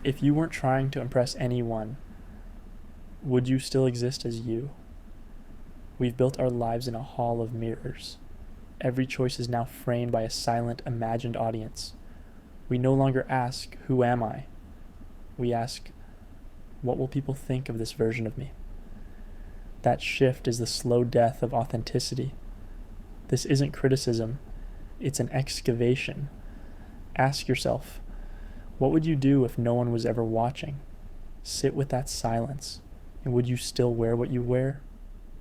If you weren't trying to impress anyone, would you still exist as you? We've built our lives in a hall of mirrors. Every choice is now framed by a silent, imagined audience. We no longer ask, "Who am I?" We ask, "What will people think of this version of me?" That shift is the slow death of authenticity. This isn't criticism, it's an excavation. Ask yourself, what would you do if no one was ever watching? Sit with that silence, and would you still wear what you wear?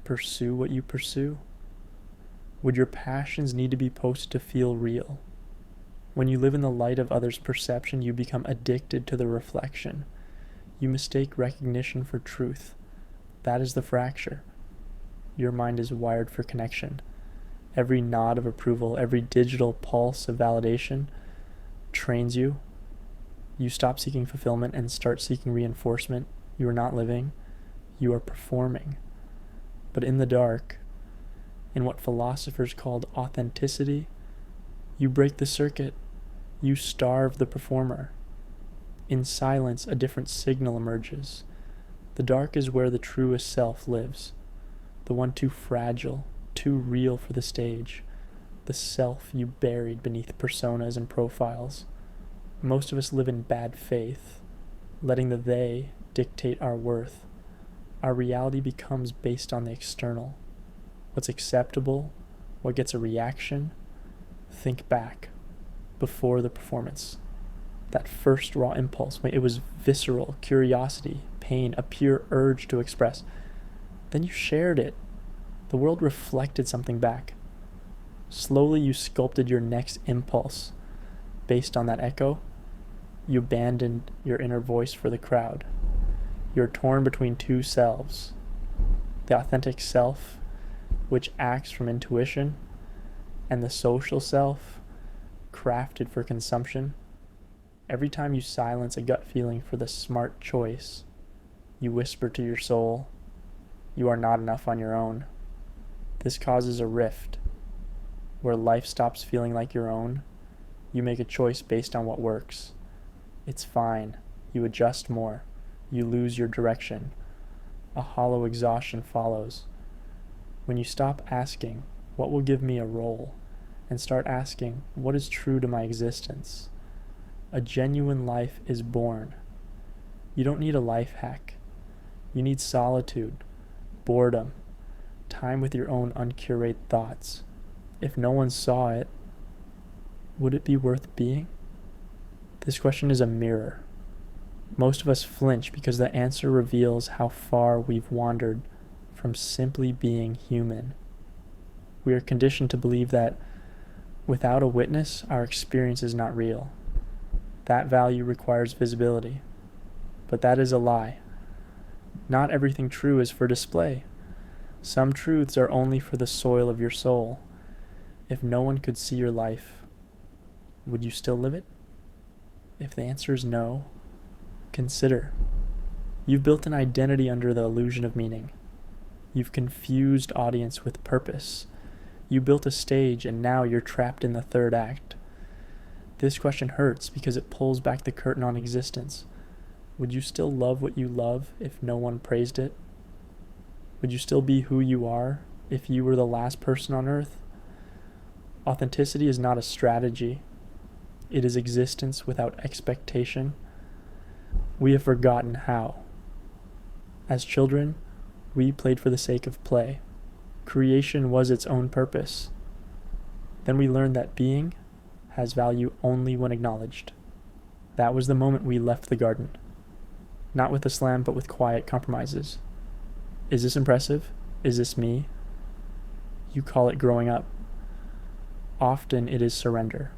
Pursue what you pursue? Would your passions need to be posted to feel real? When you live in the light of others' perception, you become addicted to the reflection. You mistake recognition for truth. That is the fracture. Your mind is wired for connection. Every nod of approval, every digital pulse of validation trains you. You stop seeking fulfillment and start seeking reinforcement. You are not living, you are performing. But in the dark, in what philosophers called authenticity, you break the circuit. You starve the performer. In silence, a different signal emerges. The dark is where the truest self lives, the one too fragile, too real for the stage, the self you buried beneath personas and profiles. Most of us live in bad faith, letting the they dictate our worth. Our reality becomes based on the external. What's acceptable, what gets a reaction. Think back, before the performance. That first raw impulse, it was visceral, curiosity, pain, a pure urge to express. Then you shared it. The world reflected something back. Slowly you sculpted your next impulse. Based on that echo, you abandoned your inner voice for the crowd. You're torn between two selves. The authentic self, which acts from intuition, and the social self, crafted for consumption. Every time you silence a gut feeling for the smart choice, you whisper to your soul, "You are not enough on your own." This causes a rift, where life stops feeling like your own. You make a choice based on what works. It's fine. You adjust more. You lose your direction. A hollow exhaustion follows. When you stop asking, "What will give me a role?" and start asking, "What is true to my existence?" a genuine life is born. You don't need a life hack. You need solitude, boredom, time with your own uncurated thoughts. If no one saw it, would it be worth being? This question is a mirror. Most of us flinch because the answer reveals how far we've wandered from simply being human. We are conditioned to believe that without a witness, our experience is not real. That value requires visibility. But that is a lie. Not everything true is for display. Some truths are only for the soil of your soul. If no one could see your life, would you still live it? If the answer is no, consider. You've built an identity under the illusion of meaning. You've confused audience with purpose. You built a stage and now you're trapped in the third act. This question hurts because it pulls back the curtain on existence. Would you still love what you love if no one praised it? Would you still be who you are if you were the last person on earth? Authenticity is not a strategy. It is existence without expectation. We have forgotten how. As children, we played for the sake of play. Creation was its own purpose. Then we learned that being has value only when acknowledged. That was the moment we left the garden. Not with a slam, but with quiet compromises. Is this impressive? Is this me? You call it growing up. Often it is surrender.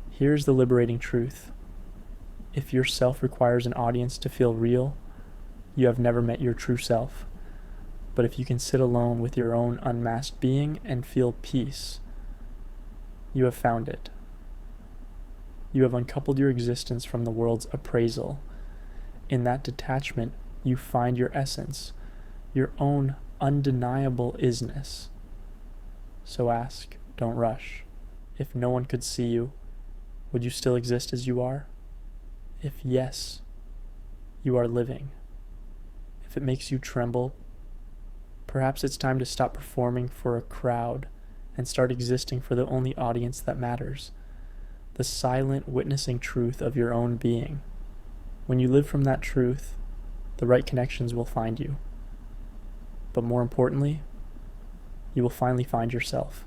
Here's the liberating truth. If your self requires an audience to feel real, you have never met your true self. But if you can sit alone with your own unmasked being and feel peace, you have found it. You have uncoupled your existence from the world's appraisal. In that detachment, you find your essence, your own undeniable isness. So ask, don't rush. If no one could see you, would you still exist as you are? If yes, you are living. If it makes you tremble, perhaps it's time to stop performing for a crowd and start existing for the only audience that matters, the silent witnessing truth of your own being. When you live from that truth, the right connections will find you. But more importantly, you will finally find yourself.